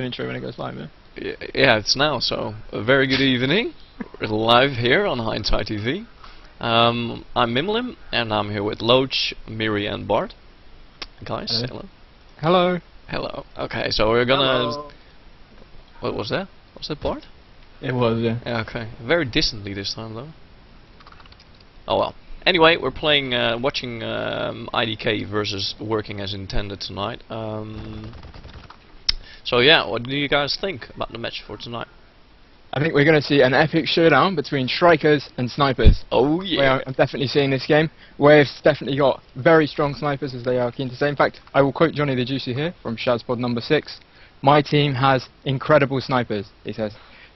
intro when it goes live, yeah? Yeah, it's now, so a very good evening. We're live here on Hindsight TV. I'm Mimelim, and I'm here with Loach, Miri, and Bart. Guys, hello. Hello. Hello. Okay, so we're gonna... Hello. What was that? Was that Bart? It was, yeah. Yeah, okay. Very distantly this time, though. Oh well. Anyway, we're playing, watching IDK versus Working as Intended tonight. So yeah, what do you guys think about the match for tonight? I think we're going to see an epic showdown between strikers and snipers. Oh yeah. I'm definitely seeing this game. Wave's definitely got very strong snipers, as they are keen to say. In fact, I will quote Johnny the Juicy here from Shazpod number 6. My team has incredible snipers, he says.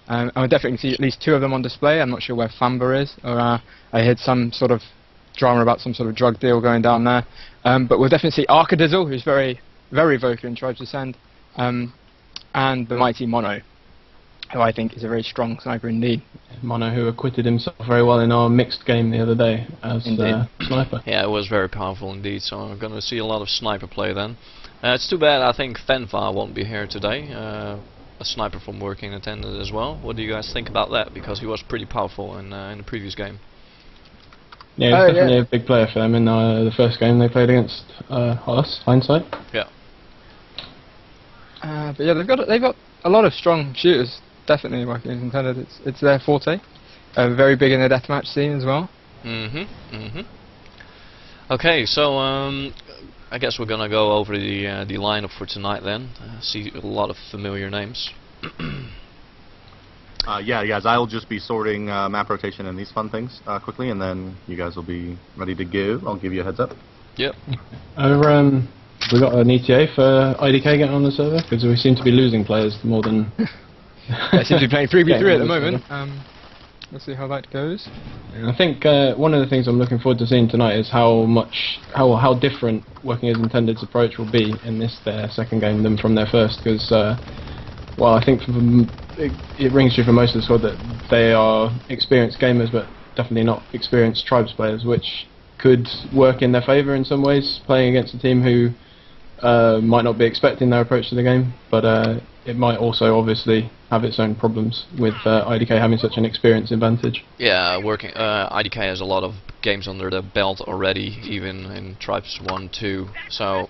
And we're definitely see at least 2 of them on display. I'm not sure where Famba is, or I heard some sort of drama about some sort of drug deal going down there. But we'll definitely see Arcadizzle, who's very, very vocal in Tribes Ascend, and the mighty Mono, who I think is a very strong sniper indeed. Mono, who acquitted himself very well in our mixed game the other day as sniper. Yeah, it was very powerful indeed, so I'm going to see a lot of sniper play then. It's too bad I think Fenva won't be here today, a sniper from Working Attended as well. What do you guys think about that? Because he was pretty powerful in the previous game. Yeah, he's definitely a big player for them in the first game they played against us, Hindsight. Yeah. But yeah, they've got a lot of strong shooters. Definitely Working as Intended. It's their forte. Very big in the deathmatch scene as well. Okay, so I guess we're gonna go over the lineup for tonight then. See a lot of familiar names. Yeah, guys, I'll just be sorting map rotation and these fun things quickly, and then you guys will be ready to go. I'll give you a heads up. Yep. We got an ETA for IDK getting on the server, because we seem to be losing players more than... They seem to be playing 3v3 at the moment. We'll see how that goes. I think one of the things I'm looking forward to seeing tonight is how different Working as Intended's approach will be in their second game than from their first, because well, I think it rings true for most of the squad that they are experienced gamers, but definitely not experienced Tribes players, which could work in their favour in some ways, playing against a team who might not be expecting their approach to the game, but it might also obviously have its own problems with IDK having such an experience advantage. Yeah, IDK has a lot of games under the belt already, even in Tribes 1, 2, so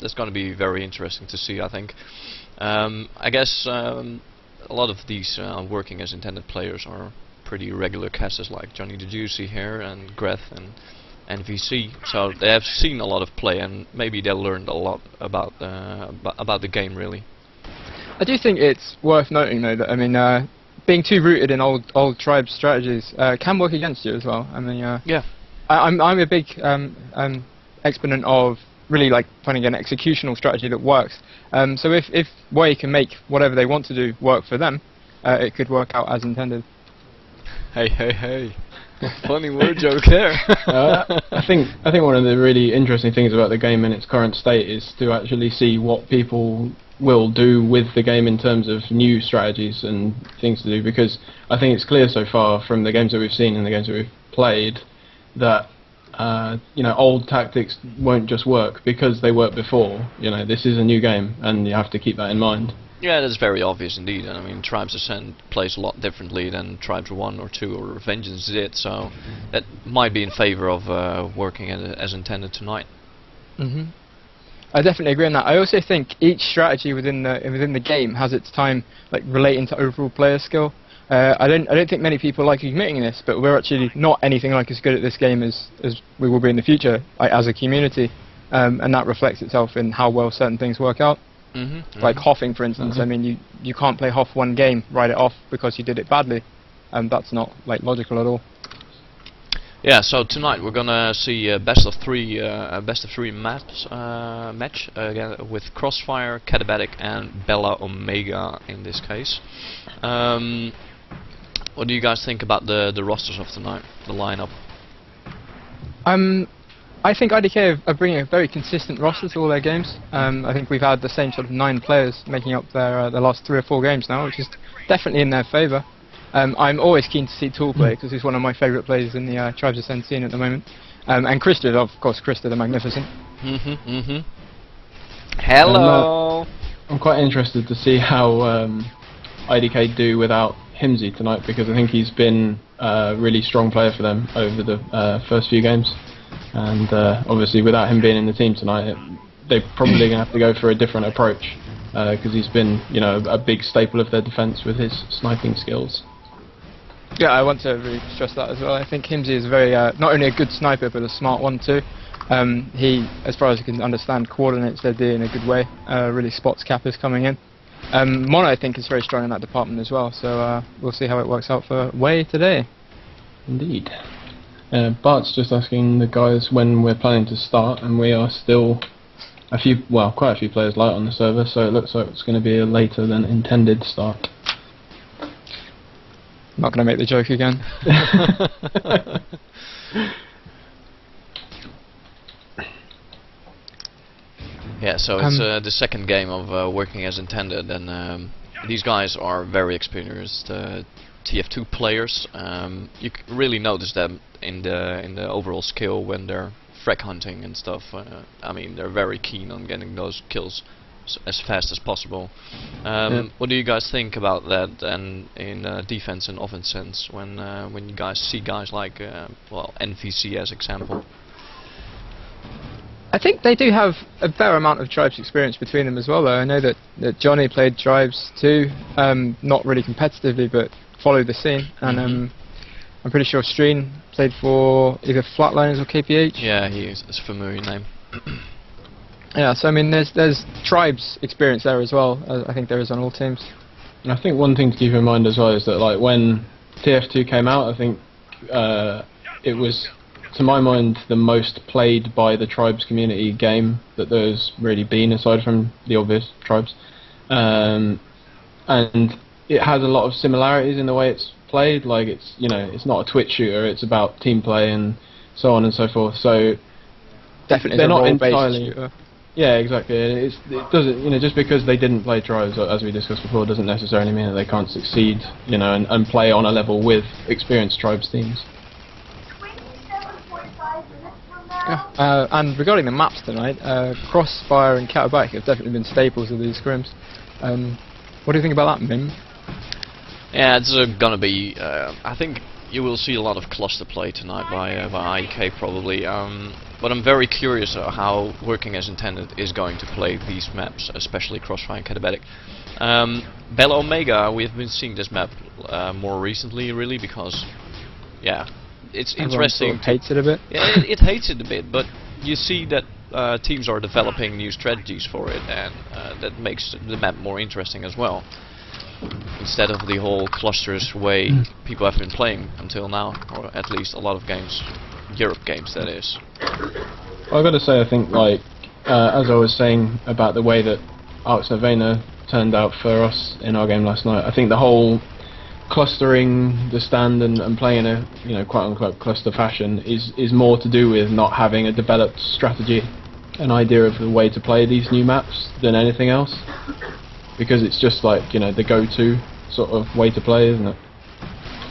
that's going to be very interesting to see, I think. I guess a lot of these Working as Intended players are pretty regular casters like Johnny the Juicy here and Greth and VC, so they have seen a lot of play and maybe they learned a lot about the game really. I do think it's worth noting though that being too rooted in old tribe strategies can work against you as well. Yeah. I'm a big exponent of really like finding an executional strategy that works. So if Way can make whatever they want to do work for them, it could work out as intended. Hey. Funny word joke there. I think one of the really interesting things about the game in its current state is to actually see what people will do with the game in terms of new strategies and things to do, because I think it's clear so far from the games that we've seen and the games that we've played that old tactics won't just work because they worked before. This is a new game and you have to keep that in mind. Yeah, that's very obvious indeed. I mean, Tribes Ascend plays a lot differently than Tribes 1 or 2 or Vengeance did, so that might be in favor of Working as Intended tonight. I definitely agree on that. I also think each strategy within the game has its time, like relating to overall player skill. I don't think many people like admitting this, but we're actually not anything like as good at this game as we will be in the future, like as a community, and that reflects itself in how well certain things work out. Like Hoffing, for instance. I mean, you can't play Hoff one game, write it off because you did it badly, and that's not like logical at all. Yeah, so tonight we're gonna see a best of three match again with Crossfire, Katabatic, and Bella Omega in this case. What do you guys think about the rosters of tonight, the lineup? I think IDK are bringing a very consistent roster to all their games. I think we've had the same sort of 9 players making up their last 3 or 4 games now, which is definitely in their favour. I'm always keen to see Tool play because he's one of my favourite players in the Tribes Ascend scene at the moment. And Krista, of course, Krista the Magnificent. Hello. I'm quite interested to see how IDK do without Himsy tonight, because I think he's been a really strong player for them over the first few games, and obviously without him being in the team tonight, they're probably going to have to go for a different approach, because he's been, you know, a big staple of their defence with his sniping skills. Yeah, I want to really stress that as well. I think Himsy is very not only a good sniper but a smart one too. He, as far as I can understand, coordinates their D in a good way. Really spots cappers coming in. Mono, I think, is very strong in that department as well. So we'll see how it works out for Wei today. Indeed. Bart's just asking the guys when we're planning to start, and we are still quite a few players light on the server, so it looks like it's going to be a later than intended start. Not going to make the joke again. Yeah, so it's the second game of working as intended, and these guys are very experienced TF2 players. You really notice them in the overall skill when they're frag hunting and stuff. I mean, they're very keen on getting those kills as fast as possible. What do you guys think about that, and in defense and offense sense, when you guys see guys like NVC as example? I think they do have a fair amount of Tribes experience between them as well, though. I know that Johnny played Tribes too, not really competitively, but followed the scene, and I'm pretty sure Streen played for either Flatliners or KPH. Yeah, it's a familiar name. Yeah, so I mean, there's Tribes experience there as well. I think there is on all teams. And I think one thing to keep in mind as well is that, like, when TF2 came out, I think it was, to my mind, the most played by the Tribes community game that there's really been, aside from the obvious Tribes. And it has a lot of similarities in the way it's played. Like, it's, you know, it's not a Twitch shooter, it's about team play and so on and so forth. So definitely they're not role-based entirely shooter. Yeah, exactly. It doesn't, you know, just because they didn't play Tribes, as we discussed before, doesn't necessarily mean that they can't succeed, you know, and play on a level with experienced Tribes teams. Yeah. And regarding the maps tonight, Crossfire and Katabatic have definitely been staples of these scrims. What do you think about that, Mim? Yeah, it's gonna be. I think you will see a lot of cluster play tonight by IDK probably. But I'm very curious how Working as Intended is going to play these maps, especially Crossfire and Katabatic. Bella Omega, we've been seeing this map more recently, really, because yeah, it's interesting. Sort of hates it a bit. Yeah, it hates it a bit, but you see that teams are developing new strategies for it, and that makes the map more interesting as well. Instead of the whole clusters way people have been playing until now, or at least a lot of games, Europe games that is. Well, I've got to say, I think, like, as I was saying about the way that Arx Novena turned out for us in our game last night, I think the whole clustering the stand and playing in a, you know, quote-unquote cluster fashion is more to do with not having a developed strategy, an idea of the way to play these new maps than anything else. Because it's just like, you know, the go-to sort of way to play, isn't it?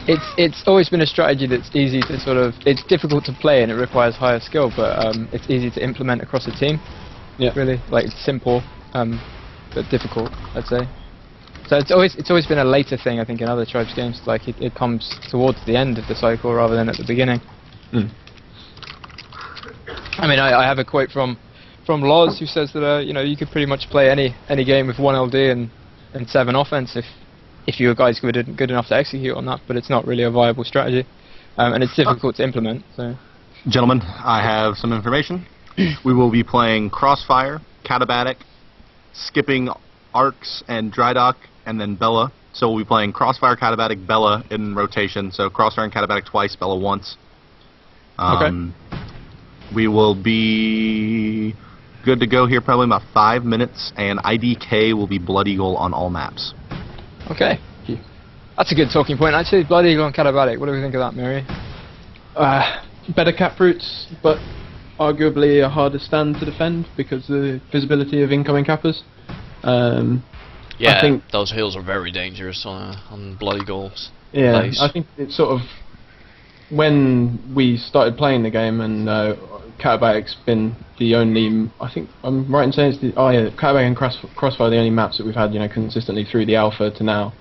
It's always been a strategy that's easy to sort of, it's difficult to play and it requires higher skill, but it's easy to implement across a team. Yeah. Really, like, it's simple, but difficult, I'd say. So it's always been a later thing, I think, in other Tribes games. Like, it comes towards the end of the cycle rather than at the beginning. I mean, I have a quote from Loz, who says that you know, you could pretty much play any game with 1 LD and 7 offense if you guys were good enough to execute on that, but it's not really a viable strategy, and it's difficult to implement. So, gentlemen, I have some information. We will be playing Crossfire, Katabatic, skipping Arcs and Drydock, and then Bella. So we'll be playing Crossfire, Katabatic, Bella in rotation. So Crossfire and Katabatic twice, Bella once. Okay. We will be good to go here probably about 5 minutes, and IDK will be Blood Eagle on all maps. Okay. That's a good talking point, actually. Blood Eagle and Katabatic. What do we think of that, Miri? Better cap routes, but arguably a harder stand to defend because of the visibility of incoming cappers. Yeah, I think those hills are very dangerous on Blood Eagle's yeah, place. I think it's sort of, when we started playing the game and Katabatic's been the only. I think I'm right in saying it's the. Oh yeah, Katabatic and Crossfire are the only maps that we've had, consistently through the alpha to now,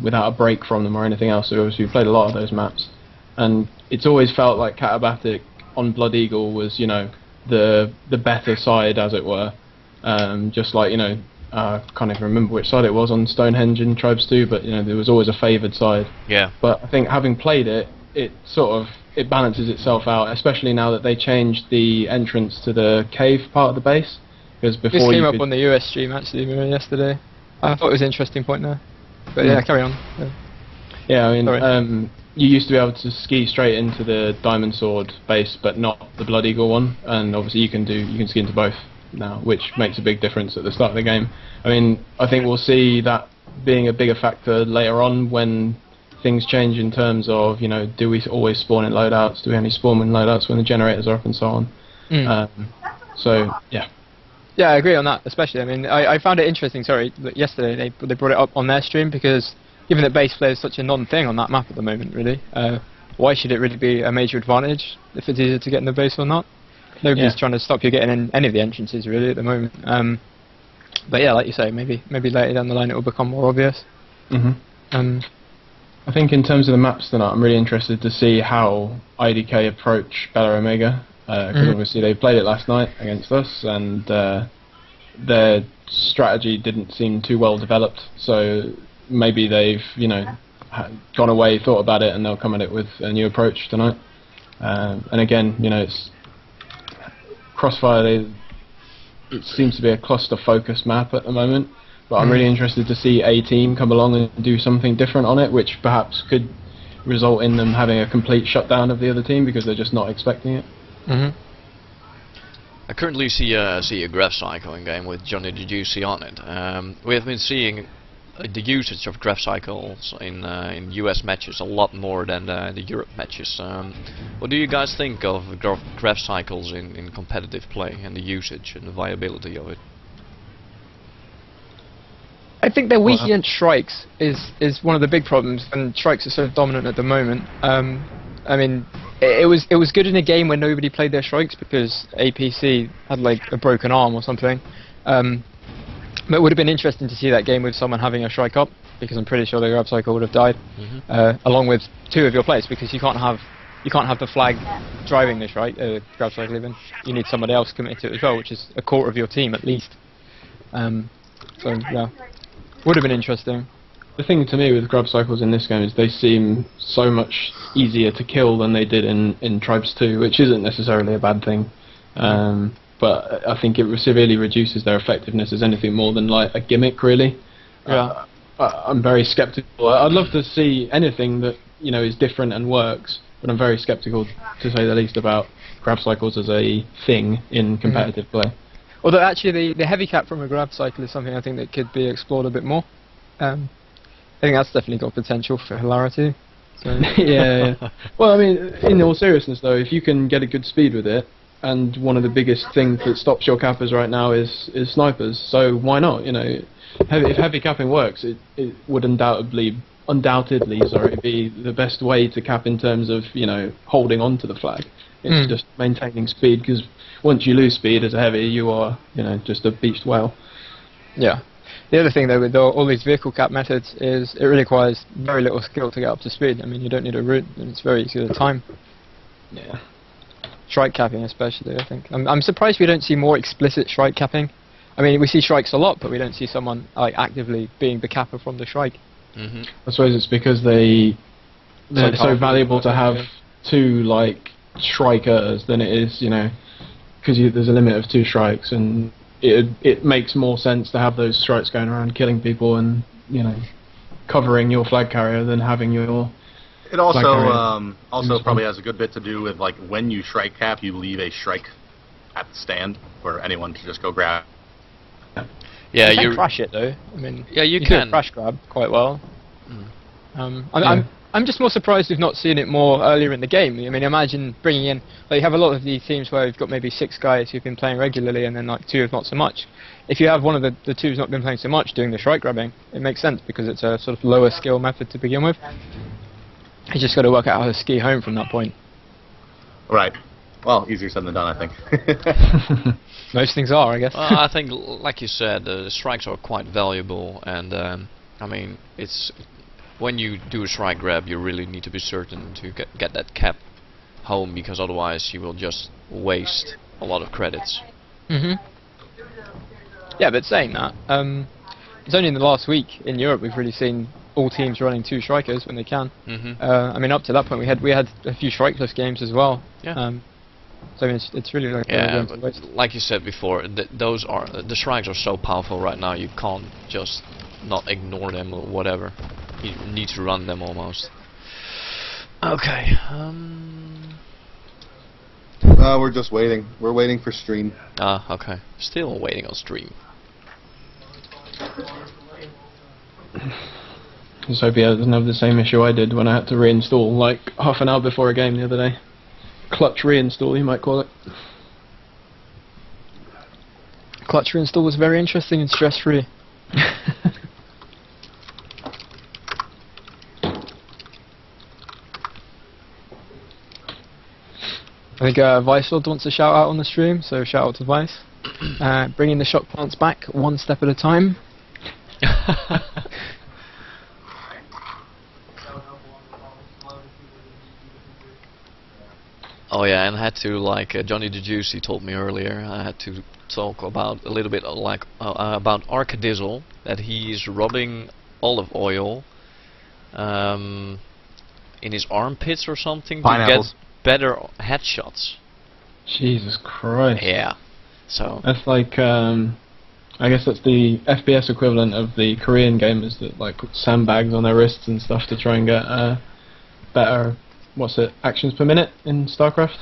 without a break from them or anything else. So obviously we've played a lot of those maps, and it's always felt like Katabatic on Blood Eagle was, the better side, as it were. Just like, I can't even remember which side it was on Stonehenge in Tribes 2, but there was always a favoured side. Yeah. But I think having played it, it balances itself out, especially now that they changed the entrance to the cave part of the base. Because before this came up on the US stream actually yesterday. I thought it was an interesting point there. But yeah, carry on. Yeah, I mean, Sorry. You used to be able to ski straight into the Diamond Sword base, but not the Blood Eagle one. And obviously you can ski into both now, which makes a big difference at the start of the game. I mean, I think we'll see that being a bigger factor later on when things change in terms of, do we always spawn in loadouts? Do we only spawn in loadouts when the generators are up and so on? So, yeah. Yeah, I agree on that, especially. I mean, I found it interesting, that yesterday they brought it up on their stream because given that base play is such a non-thing on that map at the moment, really, why should it really be a major advantage if it's easier to get in the base or not? Nobody's trying to stop you getting in any of the entrances, really, at the moment. But yeah, like you say, maybe later down the line it will become more obvious. I think in terms of the maps tonight, I'm really interested to see how IDK approach Bella Omega, because obviously they played it last night against us, and their strategy didn't seem too well developed, so maybe they've, gone away, thought about it, and they'll come at it with a new approach tonight. And again, it's Crossfire, it seems to be a cluster-focused map at the moment, but I'm really interested to see a team come along and do something different on it, which perhaps could result in them having a complete shutdown of the other team because they're just not expecting it. I currently see a graph cycle in game with Johnny the Juicy on it. We have been seeing the usage of graph cycles in US matches a lot more than the Europe matches. What do you guys think of graph cycles in competitive play and the usage and the viability of it? I think their weak against strikes is one of the big problems, and strikes are so dominant at the moment. I mean, it was good in a game where nobody played their strikes because APC had like a broken arm or something. But it would have been interesting to see that game with someone having a strike up, because I'm pretty sure the grab cycle would have died, along with two of your players, because you can't have the flag driving the strike, grab cycle even. You need somebody else committed to it as well, which is a quarter of your team at least. So yeah, would have been interesting. The thing to me with grab cycles in this game is they seem so much easier to kill than they did in Tribes 2, which isn't necessarily a bad thing. But I think it severely reduces their effectiveness as anything more than like a gimmick, really. Yeah. I'm very skeptical. I'd love to see anything that is different and works, but I'm very skeptical, to say the least, about grab cycles as a thing in competitive play. Although actually the heavy cap from a grab cycle is something I think that could be explored a bit more. I think that's definitely got potential for hilarity. So. yeah. Well, I mean, in all seriousness though, if you can get a good speed with it, and one of the biggest things that stops your cappers right now is snipers, so why not? If heavy capping works, it would undoubtedly be the best way to cap in terms of holding on to the flag. It's just maintaining speed, because once you lose speed as a heavy, you are just a beached whale. Yeah. The other thing though with all these vehicle cap methods is it really requires very little skill to get up to speed. I mean, you don't need a route, and it's very easy to time. Yeah. Strike capping especially, I think. I'm surprised we don't see more explicit strike capping. I mean, we see strikes a lot, but we don't see someone like actively being the capper from the strike. I suppose it's because they're so valuable to have two like strikers than it is, because there's a limit of 2 strikes, and it makes more sense to have those strikes going around killing people and covering your flag carrier than having your. It also probably has a good bit to do with like when you strike cap, you leave a strike at the stand for anyone to just go grab. Yeah, you can crash it though. I mean, yeah, you can can crash grab quite well. I'm just more surprised we've not seen it more earlier in the game. I mean, imagine bringing in, like, you have a lot of these teams where you've got maybe 6 guys who've been playing regularly, and then like 2 have not so much. If you have one of the 2 who's not been playing so much doing the strike grabbing, it makes sense because it's a sort of lower skill method to begin with. You just got to work out how to ski home from that point. Right. Well, easier said than done, I think. Most things are, I guess. I think, like you said, the strikes are quite valuable, and I mean, it's when you do a strike grab, you really need to be certain to get that cap home, because otherwise you will just waste a lot of credits. Yeah, but saying that, it's only in the last week in Europe we've really seen all teams running 2 strikers when they can. I mean, up to that point we had a few strikeless games as well. Yeah. So I mean, it's really like Yeah, but like you said before, those are the strikes are so powerful right now. You can't just not ignore them or whatever. You need to run them almost. Okay. We're just waiting. We're waiting for stream. Okay. Still waiting on stream. Just hope he doesn't have the same issue I did when I had to reinstall like half an hour before a game the other day. Clutch reinstall, you might call it. Clutch reinstall was very interesting and stress-free. I think Vicelord wants a shout out on the stream, so shout out to Vice. Bringing the shock plants back one step at a time. Oh yeah, and I had to, like Johnny the Juicy told me earlier, I had to talk about a little bit like about Arcadizzle, that he is rubbing olive oil in his armpits or something to get better headshots. Jesus Christ. Yeah. So that's like I guess that's the FPS equivalent of the Korean gamers that like put sandbags on their wrists and stuff to try and get better, what's it, actions per minute in StarCraft?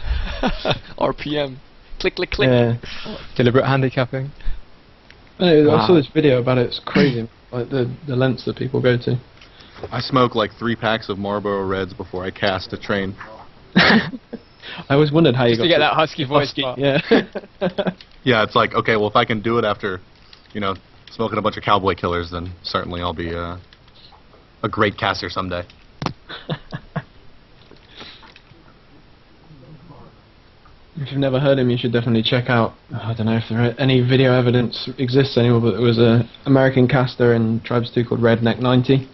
RPM. Click, click, click. Yeah. Deliberate handicapping. I saw this video about it. It's crazy, like the lengths that people go to. I smoke like 3 packs of Marlboro Reds before I cast a train. I always wondered how you got to get that husky voice. Yeah. Yeah, it's like, okay, well, if I can do it after, you know, smoking a bunch of cowboy killers, then certainly I'll be a great caster someday. If you've never heard him, you should definitely check out. I don't know if there any video evidence exists anymore, but there was an American caster in Tribes 2 called Redneck 90.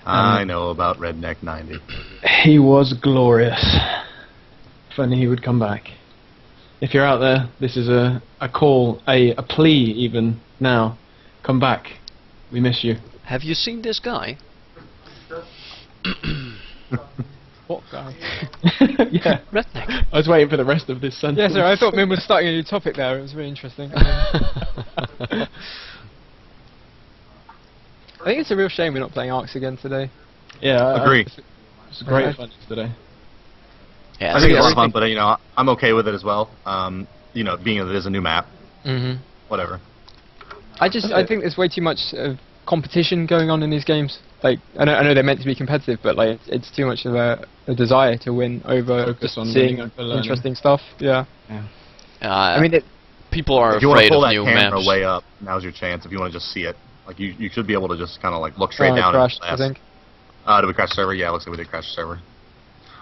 I know about Redneck 90. He was glorious. If only he would come back. If you're out there, this is a call, a plea even now. Come back. We miss you. Have you seen this guy? What guy? Yeah. Redneck. I was waiting for the rest of this sentence. Yeah, sorry, I thought Min was starting a new topic there. It was really interesting. I think it's a real shame we're not playing Arcs again today. Yeah, agree. It's great fun today. Yeah, I think it's a lot of fun, but you know, I'm okay with it as well. You know, being that it is a new map. Whatever. I think there's way too much competition going on in these games. Like, I know they're meant to be competitive, but like it's too much of a desire to win over just on seeing interesting stuff. Yeah. I mean, people are if you want to afraid pull of that new camera maps. way up, now's your chance. If you want to just see it, like you should be able to just kind of like look straight Oh, down. crashed, and I think. Did we crash the server? Yeah, it looks like we did crash the server.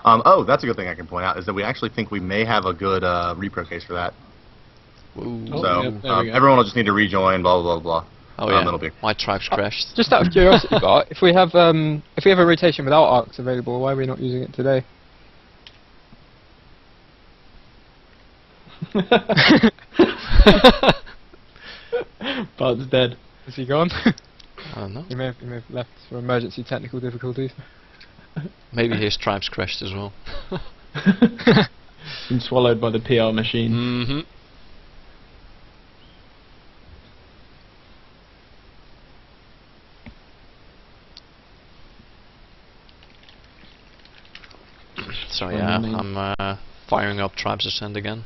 Oh, that's a good thing I can point out, is that we actually think we may have a good repro case for that. Ooh. So everyone will just need to rejoin, blah blah blah blah. Oh yeah, it'll be. my tribes crashed. Just out of curiosity, Bart, if we have a rotation without Arcs available, why are we not using it today? Bart's dead. Is he gone? I don't know. He may have left for emergency technical difficulties. Maybe his tribes crashed as well. Been swallowed by the PR machine. Mm-hmm. So yeah, I'm firing up Tribes Ascend again.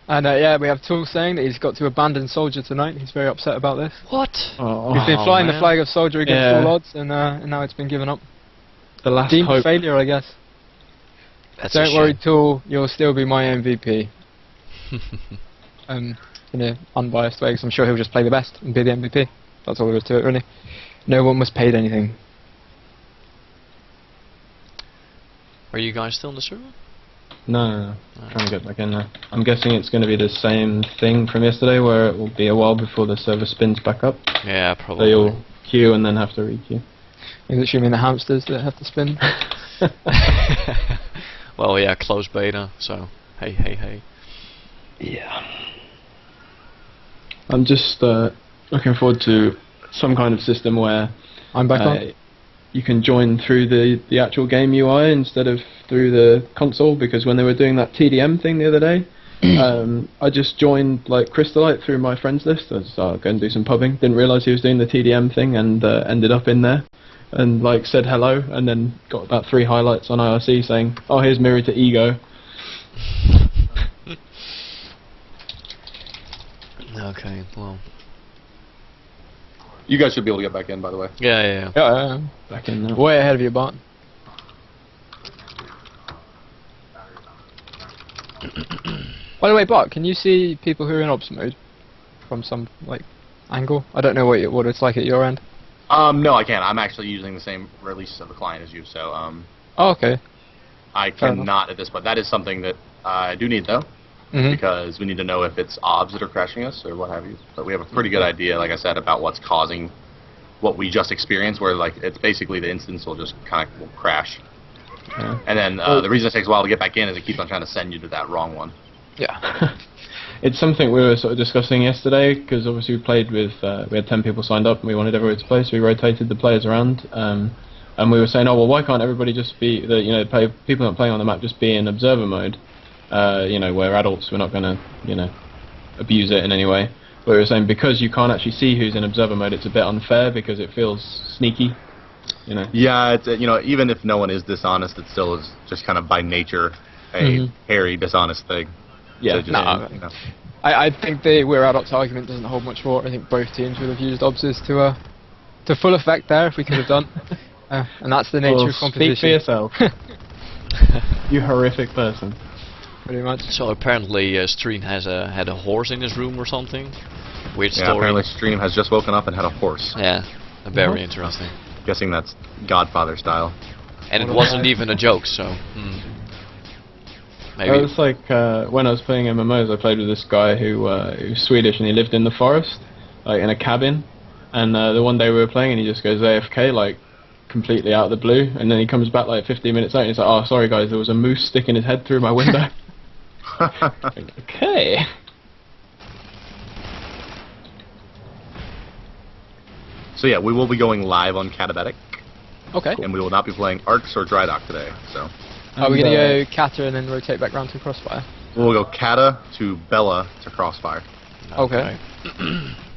And yeah, we have Tool saying that he's got to abandon Soldier tonight. He's very upset about this. What? Oh, He's been flying the man. flag of Soldier against all odds, and now it's been given up. the last Deemed hope. failure, I guess. That's a Don't worry, shame. Tool. You'll still be my MVP. In an unbiased way, because I'm sure he'll just play the best and be the MVP. That's all there is to it, really. No one was paid anything. Are you guys still in the server? No. Trying to get back in there. I'm guessing it's going to be the same thing from yesterday, where it will be a while before the server spins back up. Yeah, So probably. you'll queue and then have to re-queue. Is it assuming the hamsters that have to spin? Well, yeah, closed beta, so hey. Yeah. I'm just looking forward to some kind of system where I'm back on. you can join through the actual game UI instead of through the console, because when they were doing that TDM thing the other day, I just joined like Crystalite through my friends list. I was going to do some pubbing. Didn't realise he was doing the TDM thing, and ended up in there and like said hello, and then got about 3 highlights on IRC saying, "Oh, here's Miri to Ego." Okay, well. You guys should be able to get back in, by the way. Yeah. Yeah, Back in now. way ahead of you, Bart. By the way, Bart, can you see people who are in ops mode from some like angle? I don't know what it's like at your end. No, I can't. I'm actually using the same release of the client as you, so Oh, okay. I Fair enough. cannot at this point. That is something that I do need though, Mhm. because we need to know if it's OBS that are crashing us or what have you. But we have a pretty good idea, like I said, about what's causing what we just experienced, where like it's basically the instance will just kind of crash. Yeah. And then the reason it takes a while to get back in is it keeps on trying to send you to that wrong one. Yeah. It's something we were sort of discussing yesterday, because obviously we played with, we had 10 people signed up and we wanted everybody to play, so we rotated the players around, and we were saying, oh well, why can't everybody just be, people not playing on the map just be in observer mode, we're adults, we're not going to, abuse it in any way. But we were saying, because you can't actually see who's in observer mode, it's a bit unfair, because it feels sneaky, Yeah, it's even if no one is dishonest, it still is just kind of by nature a hairy, dishonest thing. Yeah. So just, No, I think the we're adults argument doesn't hold much water. I think both teams would have used obses to full effect there if we could have done. And that's the nature Well, of competition. speak for yourself. You horrific person. Pretty much. So apparently Stream had a horse in his room or something. Weird Yeah, story. apparently Stream has just woken up and had a horse. Yeah, very interesting. Guessing that's Godfather style. And it wasn't even a joke, so maybe. It was like when I was playing MMOs, I played with this guy who was Swedish, and he lived in the forest, like in a cabin. And the one day we were playing, and he just goes AFK, like completely out of the blue. And then he comes back like 15 minutes later, and he's like, "Oh, sorry guys, there was a moose sticking his head through my window." Okay. So yeah, we will be going live on Katabatic, Okay. and we will not be playing Arcs or Drydock today. So Are we And, going to go Kata and then rotate back round to Crossfire? we'll go Kata to Bella to Crossfire. Okay.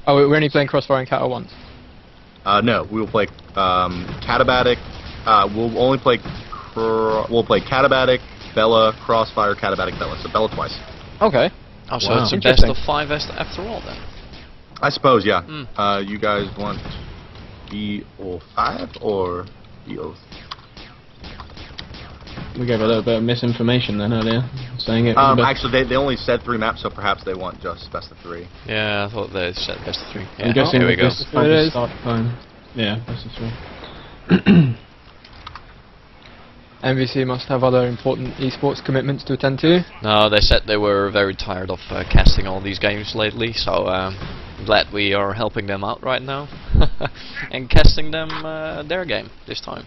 Oh, we're only playing Crossfire and Kata once. No, we will play Katabatic. We'll only play we'll play Katabatic, Bella, Crossfire, Katabatic, Bella. So Bella twice. Okay. Oh, so Wow. it's a best Interesting. of 5 after all then. I suppose, yeah. You guys want BO5 or BO? We gave a little bit of misinformation then earlier, saying it. was best- Actually, they only said 3 maps, so perhaps they want just best of 3. Yeah, I thought they said best of 3. Yeah, I'm guessing here we with go. this There type it of is. start time. Yeah, best of 3. MVC must have other important esports commitments to attend to. No, they said they were very tired of casting all these games lately, so I'm glad we are helping them out right now and casting them their game this time.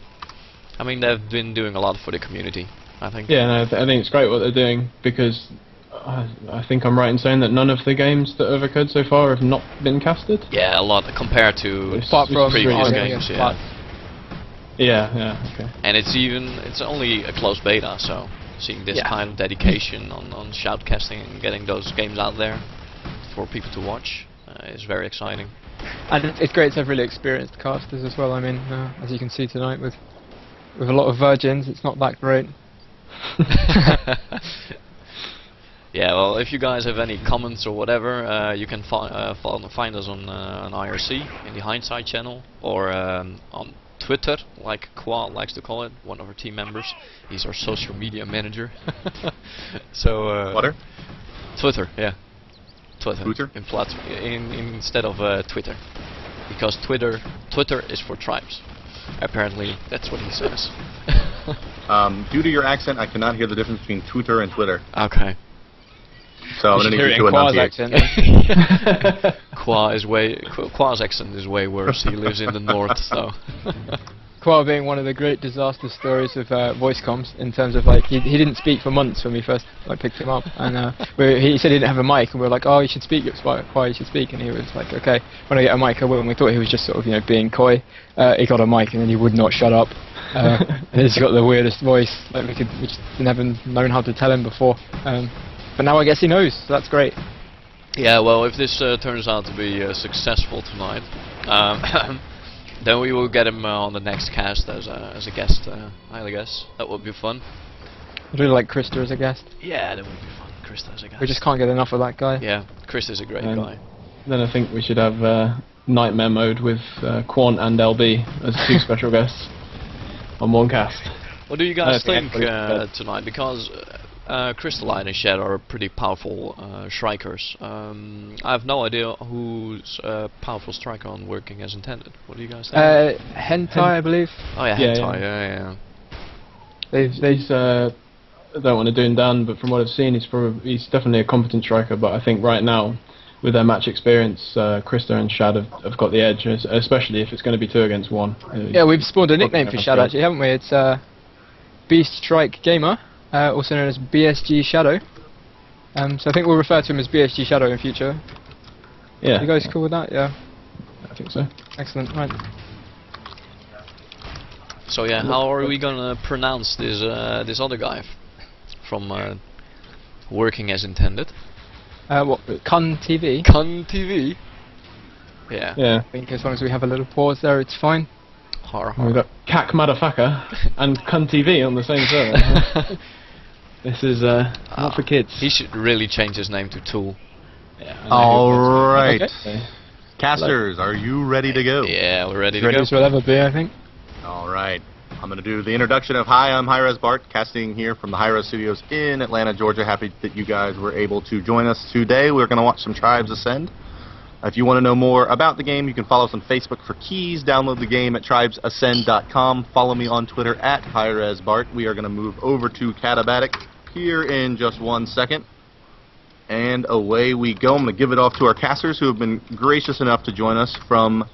I mean, they've been doing a lot for the community, I think. Yeah, no, I think it's great what they're doing, because I think I'm right in saying that none of the games that have occurred so far have not been casted. Yeah, a lot compared to Apart from previous Army games, and yeah. Flats. Yeah, okay. And it's only a closed beta, so seeing this Yeah. kind of dedication on shoutcasting and getting those games out there for people to watch is very exciting. And it's great to have really experienced casters as well. I mean, as you can see tonight with a lot of virgins, it's not that great. Yeah, well, if you guys have any comments or whatever, you can find us on IRC in the Hindsight channel, or on Twitter, like Kwa likes to call it, one of our team members. He's our social media manager. So Water? Twitter, yeah. Twitter. Twitter? Instead of Twitter, because Twitter is for tribes. Apparently, that's what he says. Due to your accent, I cannot hear the difference between Twitter and Twitter. Okay. So I'm You going should to hear need it you in to Qua's enunciate. accent. Qua's accent is way worse. He lives in the north, so. Qua being one of the great disaster stories of voice comms in terms of like he didn't speak for months when we first like picked him up, and he said he didn't have a mic, and we were like, oh, you should speak, Qua, you should speak, and he was like, okay, when I get a mic I will, and we thought he was just sort of being coy. He got a mic and then he would not shut up, and he's got the weirdest voice, like we just never known how to tell him before, but now I guess he knows, so that's great. Yeah, well, if this turns out to be successful tonight, then we will get him on the next cast as a guest, I guess. That would be fun. I'd really like Krista as a guest. Yeah, that would be fun. Krista as a guest. We just can't get enough of that guy. Yeah, Chris is a great guy. Then I think we should have Nightmare Mode with Quant and LB as two special guests on one cast. What do you guys think everybody- tonight? Because Crystalline and Shed are pretty powerful strikers. I have no idea who's powerful striker on Working as Intended. What do you guys think? Hentai, I believe. Oh yeah, yeah, Hentai, yeah. He's I don't want to do him down, but from what I've seen, he's definitely a competent striker. But I think right now, with their match experience, Krista and Shad have got the edge, especially if it's going to be 2 against 1. Yeah, we've spawned a nickname for Shad actually, haven't we? It's Beast Strike Gamer, also known as BSG Shadow. So I think we'll refer to him as BSG Shadow in future. Yeah. You guys cool with that? Yeah. I think so. Excellent. Right. So yeah, how are we gonna pronounce this this other guy from Working as Intended? What? Kun TV. Kun TV. Yeah. Yeah. I think as long as we have a little pause there, it's fine. Har We've har. got Cack Motherfucker and Cunt TV on the same server. This is not for kids. He should really change his name to Tool. Yeah, All right. Okay. Casters, are you ready to go? Yeah, we're ready to Ready go. as we'll ever be, I think. All right. I'm going to do the introduction of Hi, I'm Hi-Res Bart, casting here from the Hi-Res Studios in Atlanta, Georgia. Happy that you guys were able to join us today. We're going to watch some Tribes Ascend. If you want to know more about the game, you can follow us on Facebook for keys. Download the game at tribesascend.com. Follow me on Twitter at Hi-Res Bart. We are going to move over to Katabatic here in just 1 second. And away we go. I'm going to give it off to our casters who have been gracious enough to join us from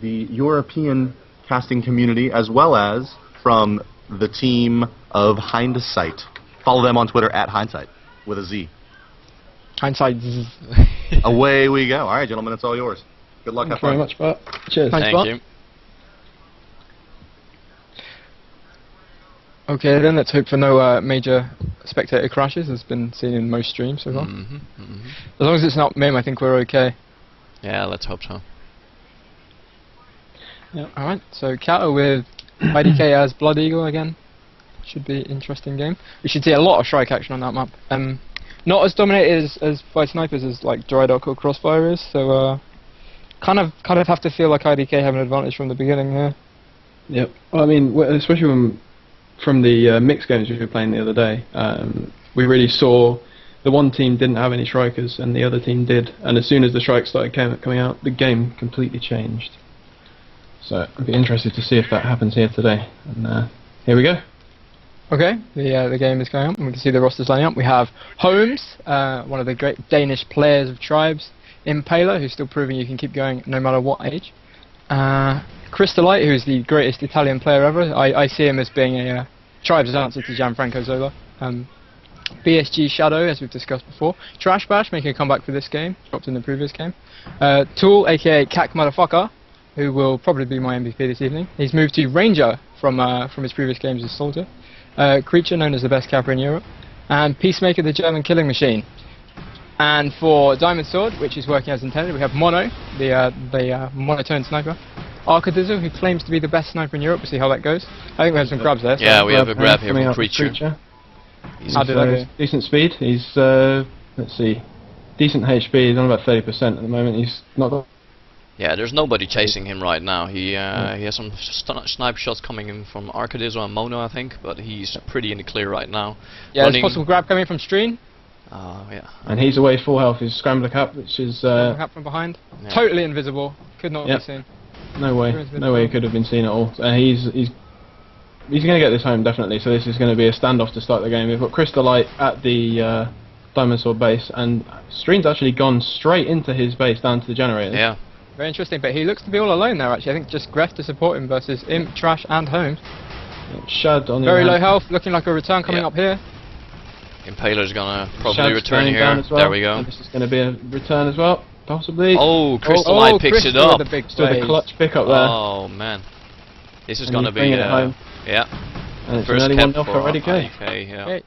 the European casting community as well as from the team of Hindsight. Follow them on Twitter at Hindsight with a Z. Hindsight. Away we go. All right, gentlemen, it's all yours. Good luck. Thanks Have very fun. much, Bart. Cheers. Thanks, Thank Bart. you. Okay, then let's hope for no major spectator crashes, as been seen in most streams so far. As long as it's not Mim, I think we're okay. Yeah, let's hope so. Alright, so Kato with IDK as Blood Eagle again. Should be an interesting game. We should see a lot of strike action on that map. Not as dominated as by snipers as like Drydock or Crossfire is, so kind of have to feel like IDK have an advantage from the beginning here. Yep. Well, I mean, especially from the mixed games we were playing the other day, we really saw the one team didn't have any strikers and the other team did, and as soon as the strikes started coming out, the game completely changed. So I'd be interested to see if that happens here today. And here we go. Okay, the game is going up, and we can see the rosters lining up. We have Holmes, one of the great Danish players of Tribes, Impaler, who's still proving you can keep going no matter what age. Crystalite, who's the greatest Italian player ever. I see him as being a Tribes' answer to Gianfranco Zola. BSG Shadow, as we've discussed before. Trash Bash, making a comeback for this game, dropped in the previous game. Tool, aka Cack Motherfucker, who will probably be my MVP this evening. He's moved to Ranger from his previous games as Soldier. Creature, known as the best capper in Europe. And Peacemaker, the German killing machine. And for Diamond Sword, which is working as intended, we have Mono, the monotone sniper. Arcadizzle, who claims to be the best sniper in Europe. We'll see how that goes. I think we have some grabs there. So Yeah, we have a grab here coming from out Creature. How did that go? Decent speed. He's let's see, decent HP. He's on about 30% at the moment. He's not got. Yeah, there's nobody chasing him right now. He has some snipe shots coming in from Arcadizzle and Mono, I think, but he's pretty in the clear right now. Yeah, there's Running- a possible grab coming from Stream. Yeah. And he's away full health. He's Scrambler Cap, which is Cap from behind. Yeah. Totally invisible. Could not Yep. be seen. no way he could have been seen at all. He's he's going to get this home definitely. So this is going to be a standoff to start the game. We've got Crystalite at the Diamond Sword base, and Stream's actually gone straight into his base down to the generators. Yeah. Very interesting, but he looks to be all alone there actually. I think just Gref to support him versus Imp, Trash and Holmes. Shad on the Very low health, looking like a return coming up here. Impaler's gonna probably Shad's return going here. down as well. There we go. And this is going to be a return as well, possibly. Oh, Crystalite picks it Crystal up. with the big Still the plays. clutch pick up there. Oh man, this is And gonna he's be bringing it home. yeah. And it's First an early cap 1-0 for IDK. IDK, yeah. Okay.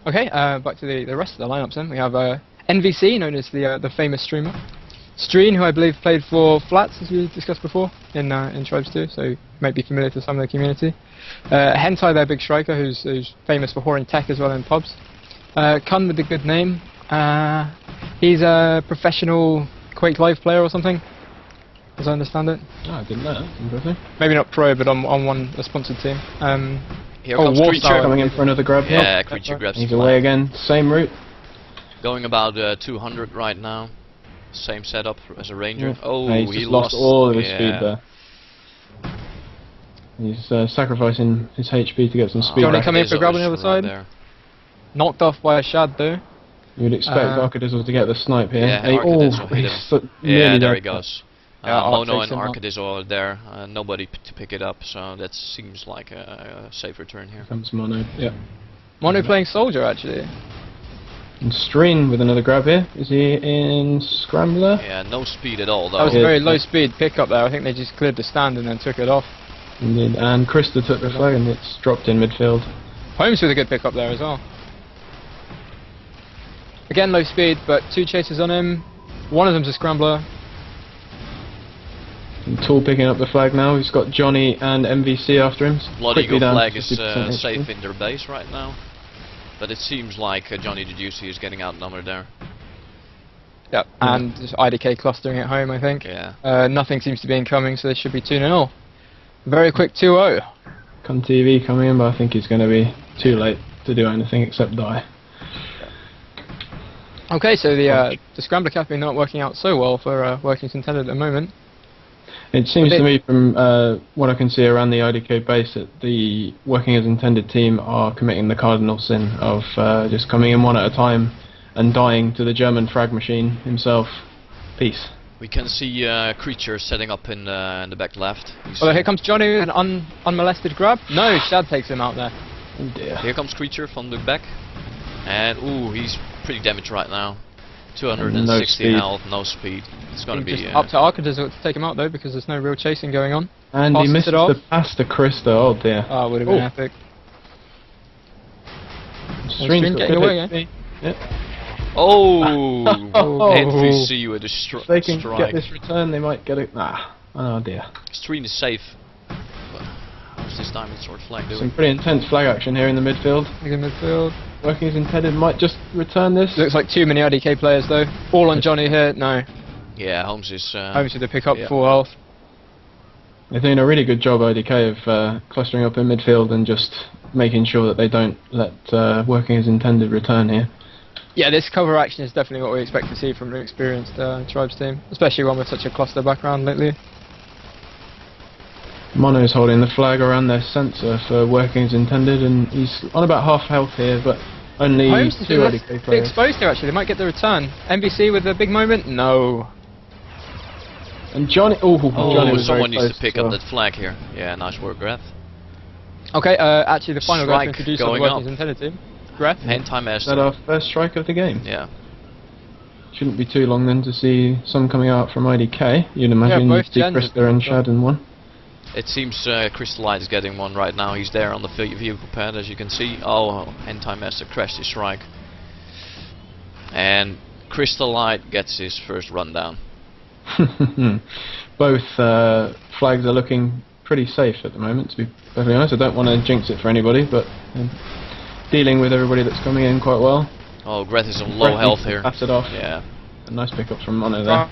Okay, back to the rest of the lineups then. We have NVC, known as the famous streamer. Streen, who I believe played for Flats, as we discussed before, in Tribes 2, so may be familiar to some of the community. Hindsight, their big striker, who's famous for whoring tech as well in pubs. Kun with a good name. He's a professional Quake Live player or something, as I understand it. Oh, I didn't know. That's interesting. Maybe not pro, but on a sponsored team. Here comes Warsaw Creature. Coming in for another grab. Yeah, Creature grabs He's the away flag. again. Same route. Going about 200 right now. Same setup as a ranger. Yeah. Oh, He's he just lost all of his speed yeah. there. He's sacrificing his HP to get some speed Johnny back. come in for Arcadizo grab on the is other right side. there. Knocked off by a Shad though. You would expect Arcadizo to get the snipe here. Yeah, Hey, Arcadizo hit he's him. so Yeah, nearly there dead. he goes. Yeah, Mono takes and him out. Arcadizo are there. Nobody to pick it up, so that seems like a safe return here. Comes Mono. Yeah. Mono playing Soldier actually. And Streen with another grab here. Is he in Scrambler? Yeah, no speed at all though. That was a Yeah. very low speed pickup there. I think they just cleared the stand and then took it off. Indeed. And Krista took the flag and it's dropped in midfield. Holmes with a good pickup there as well. Again low speed, but two chasers on him. One of them's a scrambler. And Tool picking up the flag now. He's got Johnny and MVC after him. Blood Quickly Eagle down flag to is 50% safe HP. in their base right now. But it seems like Johnny the Juicy is getting outnumbered there. Yep. And just IDK clustering at home, I think. Yeah. Nothing seems to be incoming, so this should be 2-0. Very quick 2-0. Con TV coming in, but I think he's going to be too late to do anything except die. Okay, so the scrambler capping not working out so well for Workings Intended at the moment. It seems to me from what I can see around the IDK base that the Working as Intended team are committing the cardinal sin of just coming in one at a time and dying to the German frag machine himself. Peace. We can see Creature setting up in the back left. Oh, here comes Johnny with an unmolested grab. No, Shad takes him out there. Oh dear. Here comes Creature from the back. And ooh, he's pretty damaged right now. 260 speed. health, no speed. It's gonna be Just up to Arcadizo to take him out though, because there's no real chasing going on. And he Passes misses it off. the pass to Krista. Oh dear. Oh, would have been Oh. epic. Stream's Stream got getting good away, HP. Yep. Oh, Oh. NVC with a If they can strike. get this return, they might get it. Nah. Oh dear. Stream is safe. But how's this Diamond Sword flag doing? Some pretty intense flag action here in the midfield. In midfield. Working as Intended might just return this. Looks like too many IDK players though. All on Johnny here. No. Yeah, Holmes is. Holmes with the pick up yeah. full health. They're doing a really good job, IDK, of clustering up in midfield and just making sure that they don't let Working as Intended return here. Yeah, this cover action is definitely what we expect to see from an experienced Tribes team, especially one with such a cluster background lately. Mono's holding the flag around their sensor for Working as Intended, and he's on about half health here, but only Holmes has two been IDK been players. exposed here actually. They might get the return. MVC with a big moment. No. And Johnny, Oh, Johnny was someone very needs close to pick as up well. that flag here. Yeah, nice work, Gref. Okay, actually the final guy to Strike introduce on the going Workings up. Intended team. Gref. Hand time Is that master. our first strike of the game? Yeah. Shouldn't be too long then to see some coming out from IDK. You'd imagine both you'd see gens Krista and Shad in one. It seems Crystalite is getting one right now. He's there on the vehicle pad, as you can see. Oh, Hand time master crashed his strike. And Crystalite gets his first rundown. Both flags are looking pretty safe at the moment, to be perfectly honest. I don't want to jinx it for anybody, but dealing with everybody that's coming in quite well. Oh, Greth is on low Brett health needs to here. Pass it off. Yeah. A nice pickup from Mono there.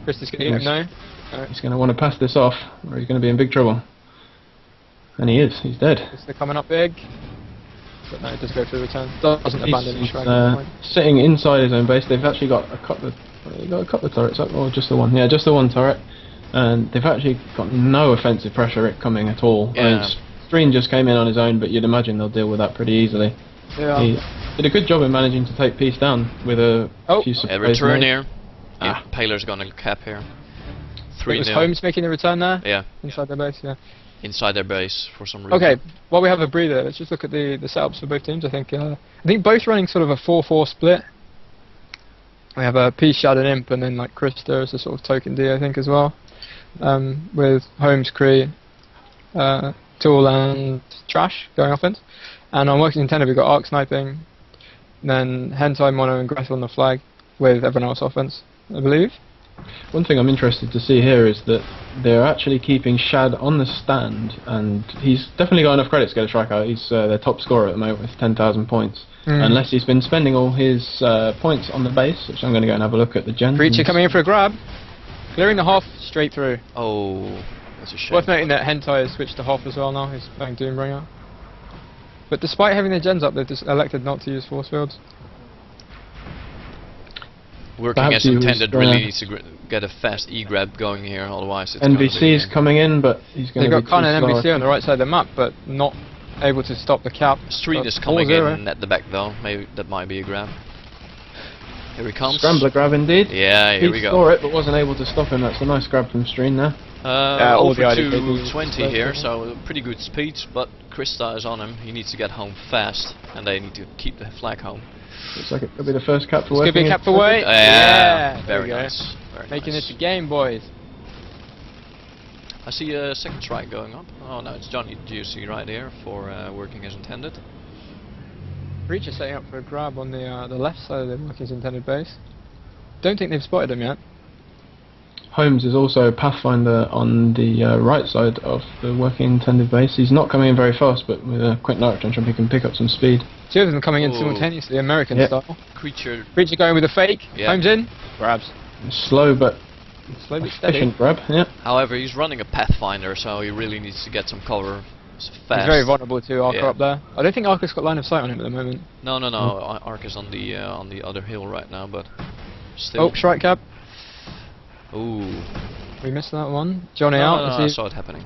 Chris is going to Yes. no. He's going to want to pass this off, or he's going to be in big trouble. And he is. He's dead. They're coming up big. But no, it does go for the return. Doesn't abandon the He's strike at the point. sitting inside his own base. They've actually got a couple of turrets up, or just the one? Yeah, just the one turret. and they've actually got no offensive pressure coming at all. I mean, Streen just came in on his own, but you'd imagine they'll deal with that pretty easily. Yeah. He did a good job in managing to take Peace down with a few A surprise return moves. here. Yeah, Paler's gonna cap here. It was 3-0. Holmes making the return there? Yeah, Inside their base, yeah. inside their base for some reason. Okay, while we have a breather, let's just look at the setups for both teams. I think both running sort of a 4-4 split. We have a Peace, Shad and Imp, and then like Krista as a sort of token D, I think, as well. With Holmes, Kree, Tool and Trash going offense. And on Working Intended we've got Arc Sniping, then Hentai, Mono and Gretel on the flag, with everyone else offense, I believe. One thing I'm interested to see here is that they're actually keeping Shad on the stand, and he's definitely got enough credit to get a strikeout. He's their top scorer at the moment with 10,000 points. Unless he's been spending all his points on the base, which I'm going to go and have a look at the gens. Breacher coming in for a grab, clearing the half straight through. Oh, that's a shame. Worth noting that Hentai has switched to half as well now, he's playing Doombringer. But despite having their gens up, they've just elected not to use force fields. Working Perhaps as he was, intended really needs to get a fast E-grab going here, otherwise it's NVC is coming in, but he's going They've to got be Khan too and slow. NBC on the right side of the map, but not able to stop the cap. Street is But coming 4-0. in at the back though, maybe that might be a grab. Here he comes. Scrambler grab indeed. Yeah, here we He go. saw it, but wasn't able to stop him. That's a nice grab from Streen there. all Over the IDK to moves 20 straight here, through. so pretty good speed, but Krista is on him. He needs to get home fast, and they need to keep the flag home. Looks like it could be the first cap for This could be Working a cap for Intended. Way. Yeah, there very we go. nice. Very Making nice. it a game, boys. I see a second strike going up. Oh no, it's Johnny Juicy right here for Working as Intended. Breacher setting up for a grab on the left side of the Working as Intended base. Don't think they've spotted him yet. Holmes is also Pathfinder on the right side of the Working Intended base. He's not coming in very fast, but with a quick night jump he can pick up some speed. Two of them coming in Ooh. simultaneously, American Yep. style. Creature. Breacher going with a fake. Yeah. Holmes in. Grabs. Slow but Slow but steady. efficient grab, yeah. However, he's running a Pathfinder, so he really needs to get some cover fast. He's very vulnerable to Arca Yeah. up there. I don't think Arca's got line of sight on him at the moment. No. Arc is on the other hill right now, but still. Oh, strike cap. Ooh. We missed that one. Johnny No, out. no, Is I he saw it happening.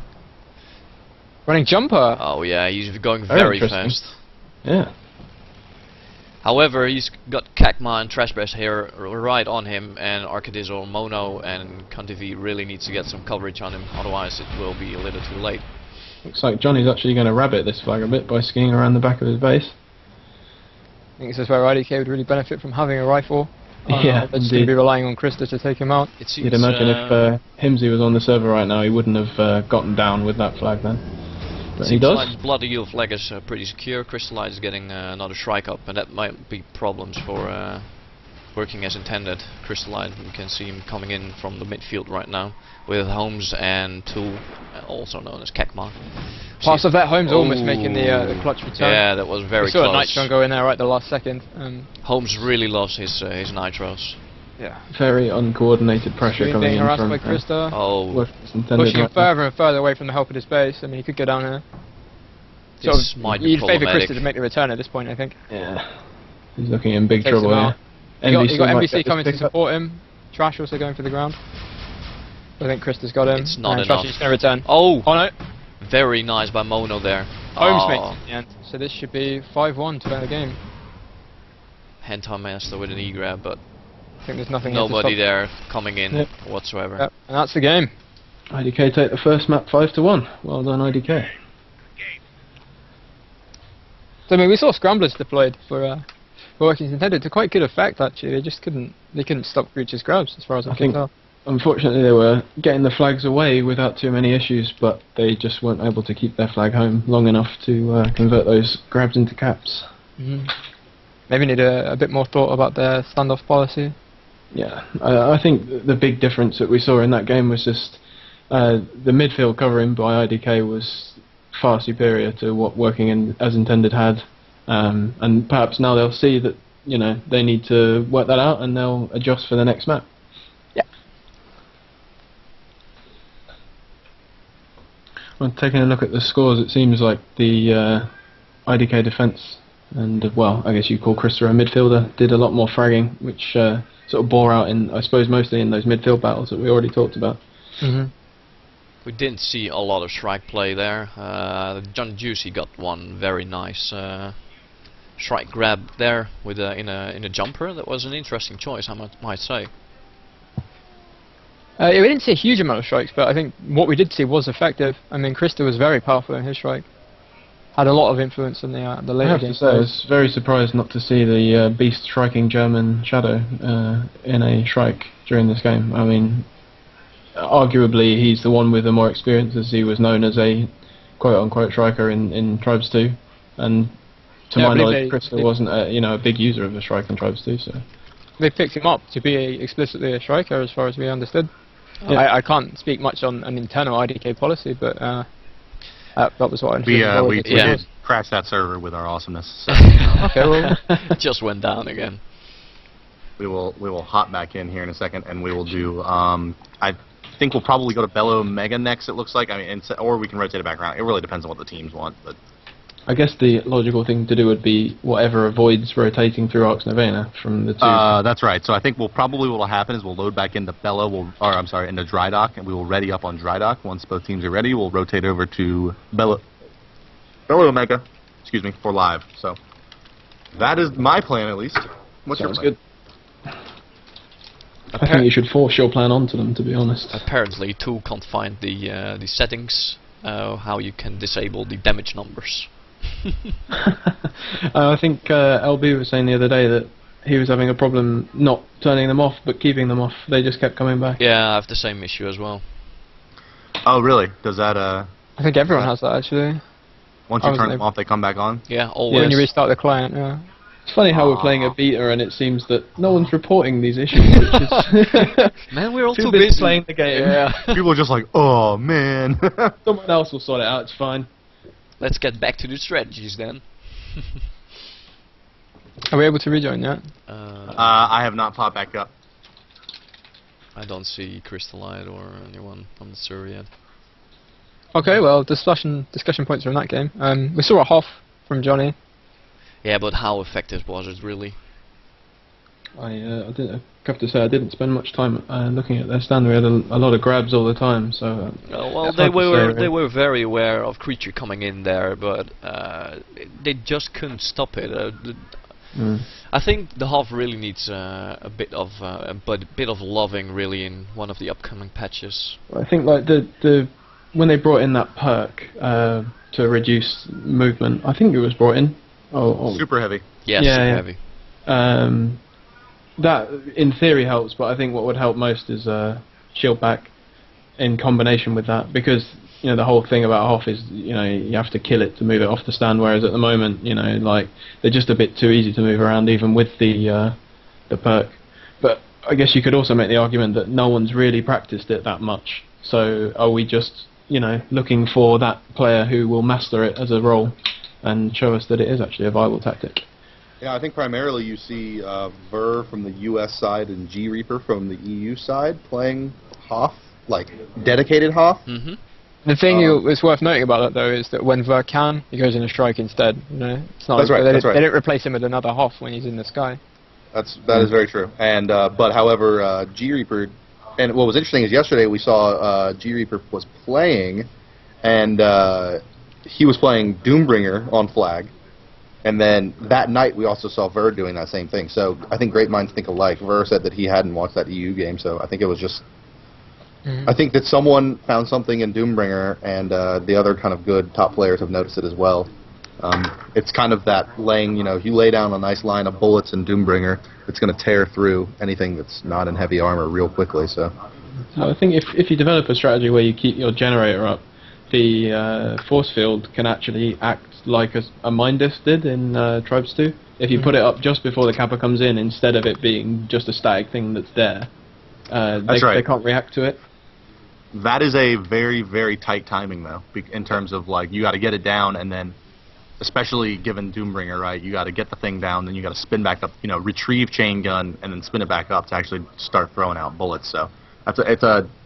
running jumper? Oh yeah, he's going Very very interesting. fast. Yeah. However, he's got Kakma and Trashbash here right on him, and Arcadizo, Mono, and Kantivi really needs to get some coverage on him, otherwise it will be a little too late. Looks like Johnny's actually going to rabbit this flag a bit by skiing around the back of his base. I think this is where IDK would really benefit from having a rifle. Yeah, they're just going to indeed. be relying on Krista to take him out. It seems, You'd imagine if Himsy was on the server right now, he wouldn't have gotten down with that flag then. But he seems does. like Bloody Eel flag is pretty secure. Crystallite is getting another strike up, and that might be problems for Working as Intended. Crystallite, you can see him coming in from the midfield right now with Holmes and Tool, also known as Kakma. Pass of that, Holmes almost making the clutch return. Yeah, that was very we saw close. a Nitron go in there right at the last second. Holmes really loves his nitros. Yeah. Very uncoordinated pressure Being coming in harassed from by Krista. Oh, Working as Intended Pushing him right now. further and further away from the help of his base. I mean, he could go down here. this might be You'd favour problematic. Krista to make the return at this point, I think. Yeah. He's looking in big Takes trouble him out. here. You got might NBC get this coming to pick up. support him. Trash also going for the ground. I think Krista's got him. It's not and enough. Trash is going to return. Oh, Oh no. very nice by Mono there. Holmes Oh, makes it in the end. So this should be 5-1 to win the game. Hentai Master with an E-grab, but I think there's nothing here to nobody stop. there coming in Yep. whatsoever. Yep. And that's the game. IDK take the first map 5-1. Well done, IDK. So I mean, we saw scramblers deployed for Working as Intended to quite good effect actually. They just couldn't stop Breacher's grabs as far as I can think tell. Unfortunately, they were getting the flags away without too many issues, but they just weren't able to keep their flag home long enough to convert those grabs into caps. Maybe need a bit more thought about their standoff policy. Yeah, I think the big difference that we saw in that game was just the midfield covering by IDK was far superior to what Working as Intended had, and perhaps now they'll see that they need to work that out and they'll adjust for the next map. Yeah. Well, taking a look at the scores, it seems like the IDK defence and well, I guess you call Krista a midfielder, did a lot more fragging, which sort of bore out in, I suppose, mostly in those midfield battles that we already talked about. We didn't see a lot of strike play there. John Juicy got one very nice strike grab there with in a jumper. That was an interesting choice, I might say. We didn't see a huge amount of strikes, but I think what we did see was effective. I mean, Krista was very powerful in his strike. Had a lot of influence on the later I have to games. say, I was very surprised not to see the beast striking German Shadow in a strike during this game. I mean, arguably he's the one with the more experience, as he was known as a quote-unquote striker in Tribes 2, and to my knowledge, Krista wasn't a big user of the strike in Tribes 2. So they picked him up to be explicitly a striker, as far as we understood. Yeah. I can't speak much on an internal IDK policy, but that was what I understood. We did crash that server with our awesomeness. So. Okay, well, Just went down again. We will hop back in here in a second, and we will do. I think we'll probably go to Bello Mega next. It looks like. I mean, or we can rotate it back around. It really depends on what the teams want, but. I guess the logical thing to do would be whatever avoids rotating through Arx Novena from the two. That's right. So I think probably what'll happen is we'll load back into into Dry Dock, and we will ready up on Dry Dock. Once both teams are ready, we'll rotate over to Bello Omega, for live. So that is my plan, at least. What's your Sounds plan? good. I think you should force your plan onto them, to be honest. Apparently, Tool can't find the settings how you can disable the damage numbers. I think LB was saying the other day that he was having a problem not turning them off but keeping them off. They just kept coming back. Yeah, I have the same issue as well. Oh, really? Does that I think everyone has that actually. once you turn them off, they come back on? Yeah, always. When you restart the client, yeah. It's funny how we're playing a beta and it seems that no one's reporting these issues, which is Man, we're all too too busy busy playing the game. Yeah. People are just like, oh man. Someone else will sort it out, it's fine. Let's get back to the strategies then. Are we able to rejoin yet? I have not popped back up. I don't see Crystallite or anyone on the server yet. Okay, well, discussion points from that game. We saw a half from Johnny. Yeah, but how effective was it really? I have to say I didn't spend much time looking at their stand. We had a lot of grabs all the time, so. Well, it's they hard to say, they really. were very aware of creature coming in there, but they just couldn't stop it. I think the half really needs a bit of loving, really, in one of the upcoming patches. I think like the when they brought in that perk to reduce movement, I think it was brought in. Super heavy. Yeah, Yeah, super yeah. heavy. That in theory helps, but I think what would help most is shield back in combination with that, because the whole thing about Hoff is you have to kill it to move it off the stand, whereas at the moment like they're just a bit too easy to move around even with the perk. But I guess you could also make the argument that no one's really practiced it that much, so are we just looking for that player who will master it as a role and show us that it is actually a viable tactic? Yeah, I think primarily you see Ver from the US side and G Reaper from the EU side playing Hoff, like dedicated Hoff. Mm-hmm. The thing that's worth noting about that, though, is that when Ver can, he goes in a strike instead. It's not That's right, that's right. They don't replace him with another Hoff when he's in the sky. That is very true. And but however, G Reaper, and what was interesting is yesterday we saw G Reaper was playing, and he was playing Doombringer on flag. And then that night we also saw Ver doing that same thing. So I think great minds think alike. Ver said that he hadn't watched that EU game, so I think it was just. I think that someone found something in Doombringer, and the other kind of good top players have noticed it as well. It's kind of that laying, you lay down a nice line of bullets in Doombringer, it's going to tear through anything that's not in heavy armor real quickly. So I think if you develop a strategy where you keep your generator up, the force field can actually act like a mine disc did in Tribes 2. If you put it up just before the Kappa comes in, instead of it being just a static thing that's there, they can't react to it. that is a very, very tight timing, though, in terms of, like, you got to get it down, and then, especially given Doombringer, right, you got to get the thing down, then you got to spin back up, retrieve chain gun, and then spin it back up to actually start throwing out bullets. So it's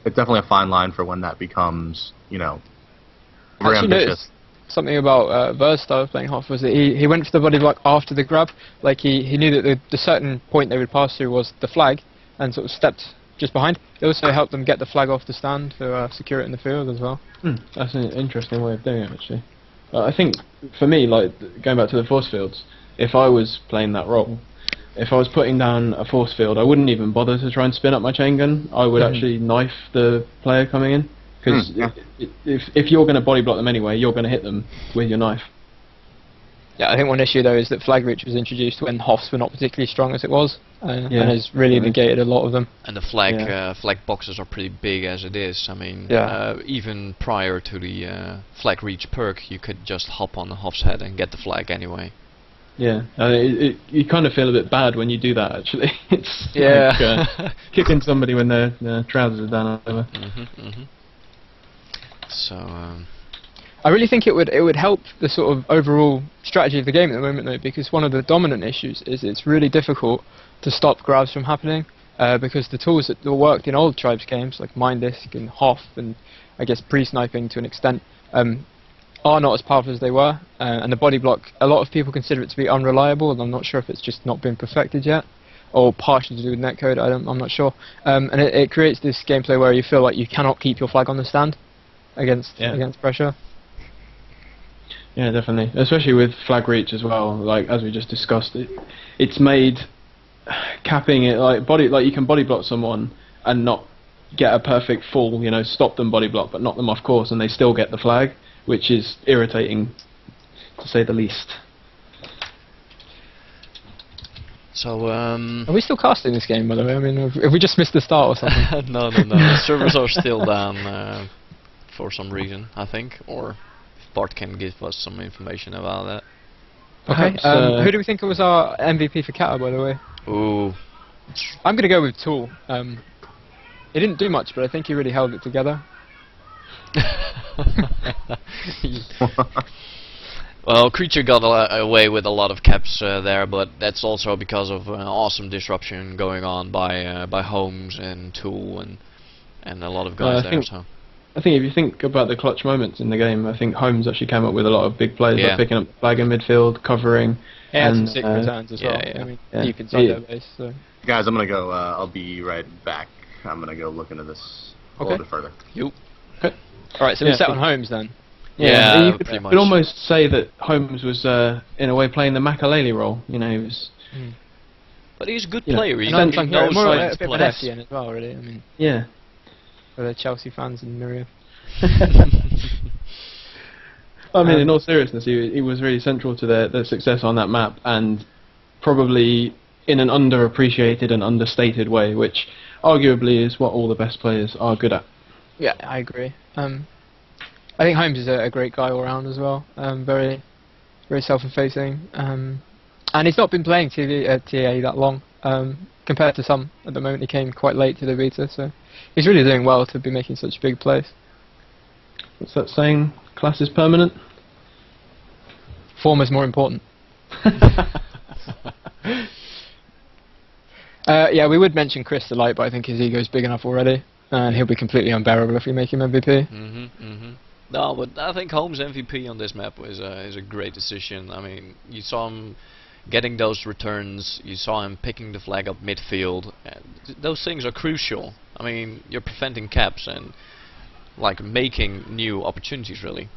definitely a fine line for when that becomes, very ambitious. Something about Ver's style of playing Hoff was that he went for the body block after the grab. Like he knew that the certain point they would pass through was the flag, and sort of stepped just behind. It also helped them get the flag off the stand to secure it in the field as well. That's an interesting way of doing it, actually. I think, for me, like, going back to the force fields, if I was playing that role, if I was putting down a force field, I wouldn't even bother to try and spin up my chain gun. I would actually knife the player coming in, because if you're going to body block them anyway, you're going to hit them with your knife. Yeah, I think one issue though is that flag reach was introduced when Hoffs were not particularly strong as it was, and has really negated a lot of them. And the flag boxes are pretty big as it is. I mean, even prior to the flag reach perk, you could just hop on the Hoff's head and get the flag anyway. Yeah, you kind of feel a bit bad when you do that, actually. It's like kicking somebody when their trousers are down over. So. I really think it would help the sort of overall strategy of the game at the moment though, because one of the dominant issues is it's really difficult to stop grabs from happening, because the tools that worked in old Tribes games like Mine Disc and Hoff and I guess pre-sniping to an extent are not as powerful as they were, and the body block, a lot of people consider it to be unreliable, and I'm not sure if it's just not been perfected yet or partially to do with netcode, I'm not sure, and it creates this gameplay where you feel like you cannot keep your flag on the stand against pressure. Yeah, definitely. Especially with flag reach as well. Like as we just discussed, it's made capping it like you can body block someone and not get a perfect full, stop them body block, but knock them off course, and they still get the flag, which is irritating, to say the least. So are we still casting this game, by the way? I mean, have we just missed the start or something? No. The servers are still down for some reason, I think, or. Bart can give us some information about that. Okay, who do we think was our MVP for Kata, by the way? Ooh. I'm going to go with Tool. He didn't do much, but I think he really held it together. Well, Creature got away with a lot of caps there, but that's also because of awesome disruption going on by Holmes and Tool and a lot of guys there. So. I think if you think about the clutch moments in the game, I think Holmes actually came up with a lot of big plays, like picking up the flag in midfield, covering, and some sick returns as well. I mean, deep inside their base. So. Guys, I'm gonna go. I'll be right back. I'm gonna go look into this a little bit further. You. Okay. All right, so we're set on Holmes then. Yeah, you could almost say that Holmes was, in a way, playing the Makalele role. He was. But he's a good player. He knows more a bit of an SCN as well, really. I mean. Yeah. For the Chelsea fans in Miriam. I mean, in all seriousness, he was really central to their success on that map, and probably in an underappreciated and understated way, which arguably is what all the best players are good at. Yeah, I agree. I think Holmes is a great guy all round as well. Very, very self-effacing, and he's not been playing TA that long compared to some. At the moment, he came quite late to the beta, so he's really doing well to be making such big plays. What's that saying? Class is permanent? Form is more important. Yeah, we would mention Chris the Light, but I think his ego's big enough already, and he'll be completely unbearable if we make him MVP. No, but I think Holmes' MVP on this map is a great decision. I mean, you saw him getting those returns, you saw him picking the flag up midfield. Those things are crucial. I mean, you're preventing caps and like making new opportunities, really.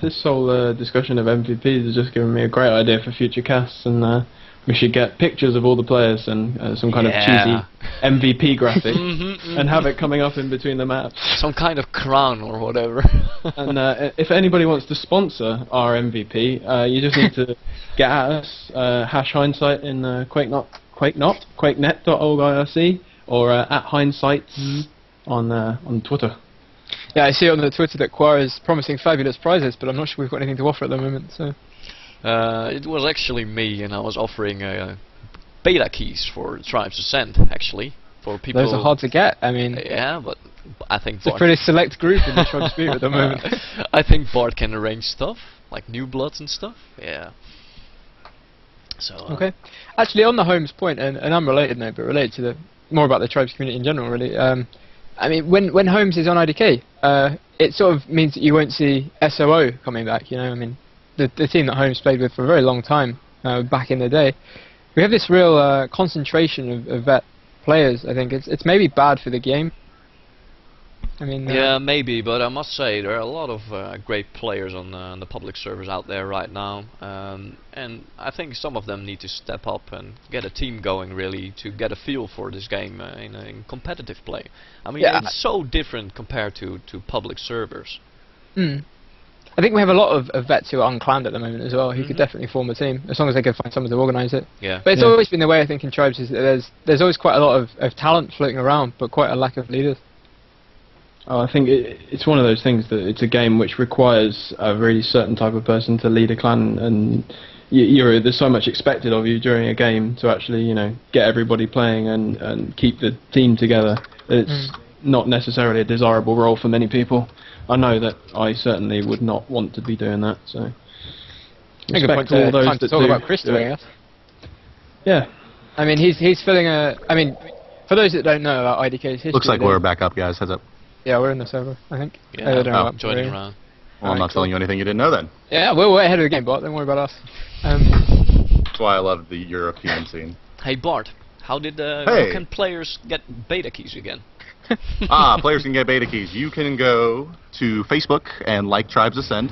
This whole discussion of MVPs has just given me a great idea for future casts, and we should get pictures of all the players and some kind of cheesy MVP graphic and have it coming up in between the maps. Some kind of crown or whatever. And if anybody wants to sponsor our MVP, you just need to get at us, #Hindsight in quakenet.org.irc or at Hindsight on Twitter. Yeah, I see on the Twitter that Quar is promising fabulous prizes, but I'm not sure we've got anything to offer at the moment. So. It was actually me, and I was offering beta keys for Tribes Ascent, actually, for people. Those are hard to get. I mean, yeah, but I think it's a pretty select group in the Tribes Spirit at the moment. I think Bart can arrange stuff like new bloods and stuff. Yeah. So. Okay. Actually, on the Holmes point, and unrelated note, but related to more about the Tribes community in general, really. I mean, when Holmes is on IDK, it sort of means that you won't see SOO coming back. I mean. The team that Holmes played with for a very long time back in the day, we have this real concentration of vet players. I think it's maybe bad for the game. I mean, yeah, maybe, but I must say there are a lot of great players on the public servers out there right now, and I think some of them need to step up and get a team going really to get a feel for this game in competitive play. I mean, Yeah. it's so different compared to public servers. I think we have a lot of vets who are unclanned at the moment as well, who could definitely form a team, as long as they can find someone to organise it. Yeah. But it's Yeah. always been the way, I think, in Tribes, is that there's always quite a lot of talent floating around, but quite a lack of leaders. I think it's one of those things that it's a game which requires a really certain type of person to lead a clan, and there's so much expected of you during a game to actually, get everybody playing and keep the team together. It's not necessarily a desirable role for many people. I know that I certainly would not want to be doing that. So, I think a good point respect all those time to that talk do about Christo, do I it. guess. Yeah. I mean, he's filling a. I mean, for those that don't know about IDK's history, Looks like we're back up, guys. Heads up. Yeah, we're in the server, I think. Yeah, I don't know about joining Maria. around. Well, I'm not telling you anything you didn't know then. Yeah, we're way ahead of the game, Bart. Don't worry about us. That's why I love the European scene. Hey Bart, how Hey. can players get beta keys again? Players can get beta keys. You can go to Facebook and like Tribes Ascend.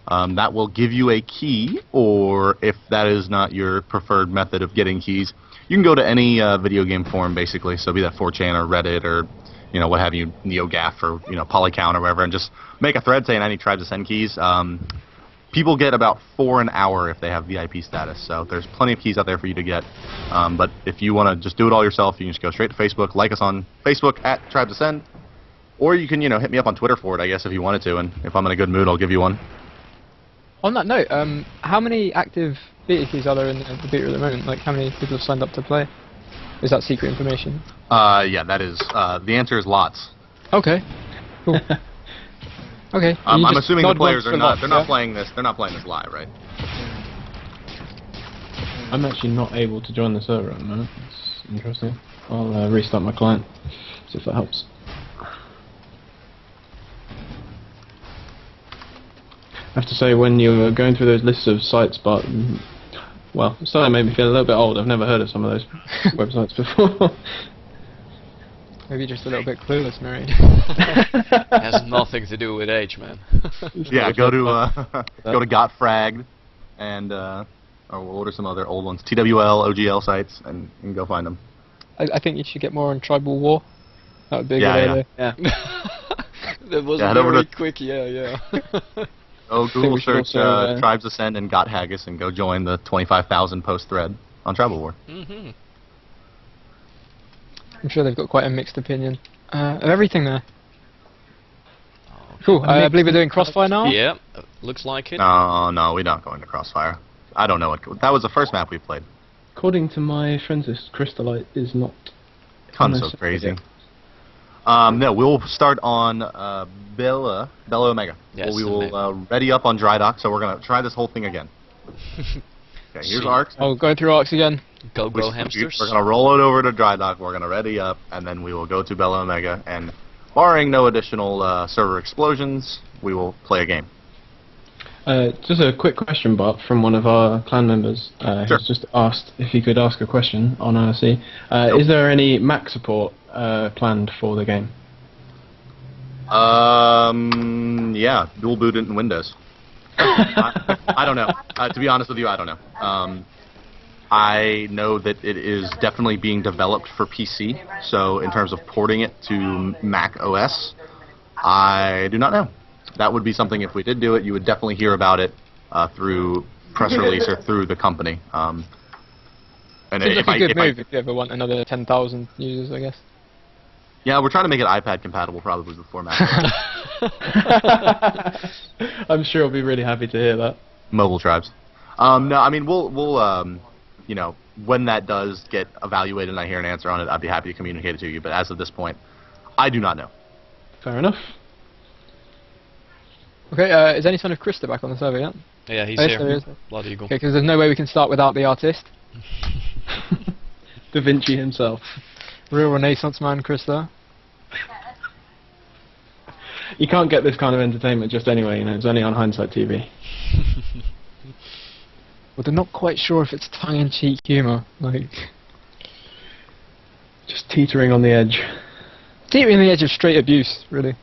That will give you a key, or if that is not your preferred method of getting keys, you can go to any video game forum, basically. So be that 4chan or Reddit or what have you, NeoGAF or Polycount or whatever, and just make a thread saying I need Tribes Ascend keys. People get about 4 an hour if they have VIP status, so there's plenty of keys out there for you to get. But if you want to just do it all yourself, you can just go straight to Facebook, like us on Facebook at Tribes Ascend, or you can hit me up on Twitter for it, I guess, if you wanted to, and if I'm in a good mood, I'll give you one. On that note, how many active beta keys are there in the beta at the moment? Like, how many people have signed up to play? Is that secret information? Yeah, that is. The answer is lots. Okay. Cool. Okay. I'm You just assuming the nod players once are for not. lots, They're not yeah? playing this. They're not playing this live, right? I'm actually not able to join the server at the moment. It's interesting. I'll restart my client, see if that helps. I have to say, when you were going through those lists of sites, but well, it started to make me feel a little bit old. I've never heard of some of those websites before. Maybe just a little bit clueless, Miri. Has nothing to do with age, man. Yeah, go to go to Gotfragged, and or we'll order some other old ones, TWL, OGL sites, and go find them. I think you should get more on Tribal War. That would be a Yeah, good yeah. idea. That was Yeah, head over very to- quick, yeah. Oh, Google we should search also, Tribes Ascend and Got Haggis and go join the 25,000 post thread on Tribal War. Mm-hmm. I'm sure they've got quite a mixed opinion of everything there. Cool. I believe we're doing Crossfire now. Yeah, looks like it. No, we're not going to Crossfire. I don't know what. That was the first map we played. According to my friends, this Crystallite is not. Tons Nice. of crazy. No, we'll start on Bella Omega. Yes, We will ready up on Dry Dock, so we're going to try this whole thing again. Okay, here's See. Arcs. I'll go through Arcs again. Go grow hamsters. We're going to roll it over to Dry Dock, we're going to ready up, and then we will go to Bella Omega, and barring no additional server explosions, we will play a game. Just a quick question, Bart, from one of our clan members. Sure. Who's just asked if he could ask a question on RC. Nope. Is there any Mac support planned for the game? Yeah, dual boot it in Windows. I don't know. To be honest with you, I don't know. I know that it is definitely being developed for PC, so in terms of porting it to Mac OS, I do not know. That would be something, if we did do it, you would definitely hear about it through press release or through the company. And Seems if like a I- good if I- move if you ever want another 10,000 users, I guess. Yeah, we're trying to make it iPad compatible probably before Mac. I'm sure I'll be really happy to hear that. Mobile Tribes. No, I mean we'll you know, when that does get evaluated and I hear an answer on it, I'd be happy to communicate it to you. But as of this point, I do not know. Fair enough. Okay, is any sign of Krista back on the server yet? Yeah, he's Oh, yes, here. there is. Blood Eagle. Okay, because there's no way we can start without the artist. Da Vinci himself. Real Renaissance man, Krista. You can't get this kind of entertainment just anyway, you know, it's only on Hindsight TV. Well, they're not quite sure if it's tongue-in-cheek humour. Like, Just teetering on the edge. Teetering on the edge of straight abuse, really.